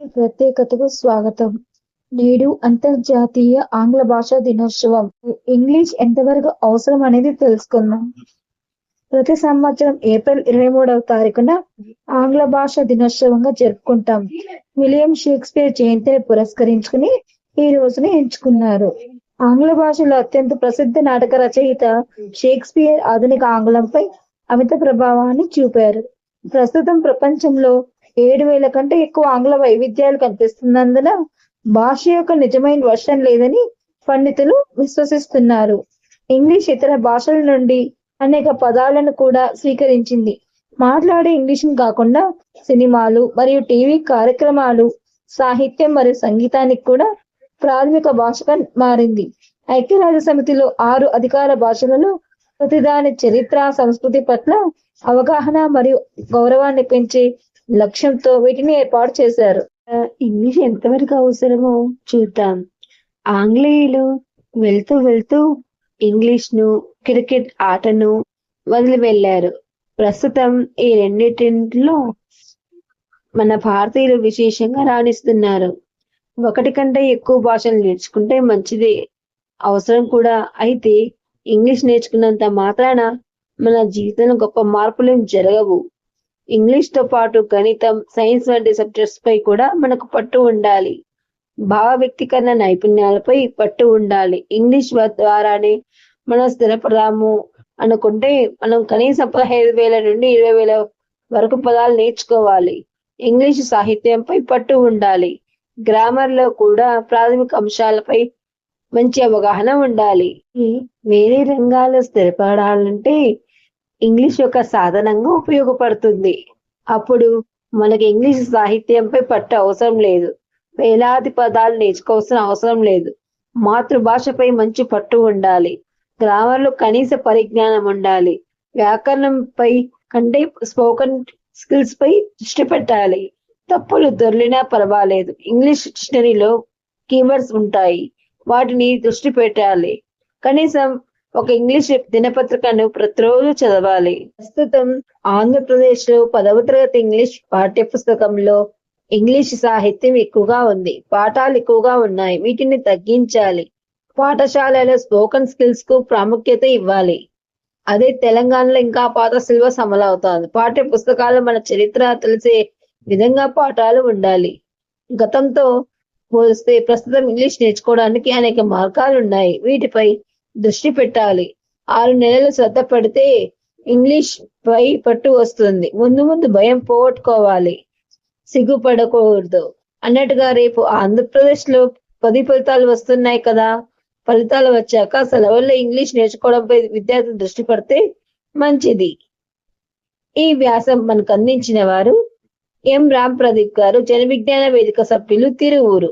ప్రత్యేకతకు స్వాగతం. నేడు అంతర్జాతీయ ఆంగ్ల భాషా దినోత్సవం. ఇంగ్లీష్ ఎంతవరకు అవసరం అనేది తెలుసుకుందాం. ప్రతి సంవత్సరం ఏప్రిల్ 23వ తారీఖున ఆంగ్ల భాష దినోత్సవంగా జరుపుకుంటాం. విలియం షేక్స్పియర్ జయంతిని పురస్కరించుకుని ఈ రోజుని ఎంచుకున్నారు. ఆంగ్ల భాషలో అత్యంత ప్రసిద్ధ నాటక రచయిత షేక్స్పియర్ ఆధునిక ఆంగ్లంపై అమిత ప్రభావాన్ని చూపారు. ప్రస్తుతం ప్రపంచంలో 7,000 కంటే ఎక్కువ ఆంగ్ల వైవిధ్యాలు కనిపిస్తున్నందున భాష యొక్క నిజమైన వర్షన్ లేదని పండితులు విశ్వసిస్తున్నారు. ఇంగ్లీష్ ఇతర భాషల నుండి అనేక పదాలను కూడా స్వీకరించింది. మాట్లాడే ఇంగ్లీష్ను కాకుండా సినిమాలు మరియు టీవీ కార్యక్రమాలు, సాహిత్యం మరియు సంగీతానికి కూడా ప్రాథమిక భాషగా మారింది. ఐక్యరాజ్య సమితిలో 6 అధికార భాషలలో ప్రతిదాని చరిత్ర, సంస్కృతి పట్ల అవగాహన మరియు గౌరవాన్ని పెంచే లక్ష్యంతో వీటిని ఏర్పాటు చేశారు. ఇంగ్లీష్ ఎంతవరకు అవసరమో చూద్దాం. ఆంగ్లేయులు వెళ్తూ వెళ్తూ ఇంగ్లీష్ ను, క్రికెట్ ఆటను వదిలి వెళ్ళారు. ప్రస్తుతం ఈ రెండింటిలో మన భారతీయులు విశేషంగా రాణిస్తున్నారు. ఒకటి కంటే ఎక్కువ భాషలు నేర్చుకుంటే మంచిదే, అవసరం కూడా. అయితే ఇంగ్లీష్ నేర్చుకున్నంత మాత్రాన మన జీవితంలో గొప్ప మార్పులు జరగవు. ఇంగ్లీష్ తో పాటు గణితం, సైన్స్ వంటి సబ్జెక్ట్స్ పై కూడా మనకు పట్టు ఉండాలి. భావ వ్యక్తీకరణ నైపుణ్యాలపై పట్టు ఉండాలి. ఇంగ్లీష్ ద్వారానే మనం స్థిరపడదాము అనుకుంటే మనం కనీసం 15,000 నుండి 20,000 వరకు పదాలు నేర్చుకోవాలి. ఇంగ్లీష్ సాహిత్యంపై పట్టు ఉండాలి. గ్రామర్ లో కూడా ప్రాథమిక అంశాలపై మంచి అవగాహన ఉండాలి. వేరే రంగాల్లో స్థిరపడాలంటే ఇంగ్లీష్ యొక్క సాధనంగా ఉపయోగపడుతుంది. అప్పుడు మనకి ఇంగ్లీష్ సాహిత్యంపై పట్టు అవసరం లేదు, వేలాది పదాలు నేర్చుకోవాల్సిన అవసరం లేదు. మాతృభాషపై మంచి పట్టు ఉండాలి. గ్రామర్ లో కనీస పరిజ్ఞానం ఉండాలి. వ్యాకరణంపై కంటే స్పోకెన్ స్కిల్స్ పై దృష్టి పెట్టాలి. తప్పులు దొర్లినా పర్వాలేదు, ఇంగ్లీష్ డిక్షనరీలో కీవర్డ్స్ ఉంటాయి, వాటిని దృష్టి పెట్టాలి. కనీసం ఒక ఇంగ్లీష్ దినపత్రికను ప్రతిరోజు చదవాలి. ప్రస్తుతం ఆంధ్రప్రదేశ్ లో 10వ తరగతి ఇంగ్లీష్ పాఠ్య పుస్తకంలో ఇంగ్లీష్ సాహిత్యం ఎక్కువగా ఉంది, పాఠాలు ఎక్కువగా ఉన్నాయి. వీటిని తగ్గించాలి. పాఠశాలలో స్పోకెన్ స్కిల్స్ కు ప్రాముఖ్యత ఇవ్వాలి. అదే తెలంగాణలో ఇంకా పాత సిలబస్ అమలు అవుతోంది. పాఠ్య పుస్తకాలు మన చరిత్ర తెలిసే విధంగా పాఠాలు ఉండాలి. గతంతో పోలిస్తే ప్రస్తుతం ఇంగ్లీష్ నేర్చుకోవడానికి అనేక మార్గాలు ఉన్నాయి. వీటిపై దృష్టి పెట్టాలి. 6 నెలలు శ్రద్ధ పెడితే ఇంగ్లీష్ పై పట్టు వస్తుంది. ముందు ముందు భయం పోగొట్టుకోవాలి, సిగ్గుపడకూడదు. అన్నట్టుగా రేపు ఆంధ్రప్రదేశ్ లో 10 ఫలితాలు వస్తున్నాయి కదా. ఫలితాలు వచ్చాక సెలవుల్లో ఇంగ్లీష్ నేర్చుకోవడంపై విద్యార్థులు దృష్టి పెడితే మంచిది. ఈ వ్యాసం మనకు అందించిన వారు ఎం రామ్ ప్రదీప్ గారు, జన విజ్ఞాన వేదిక సభ్యులు, తిరువూరు.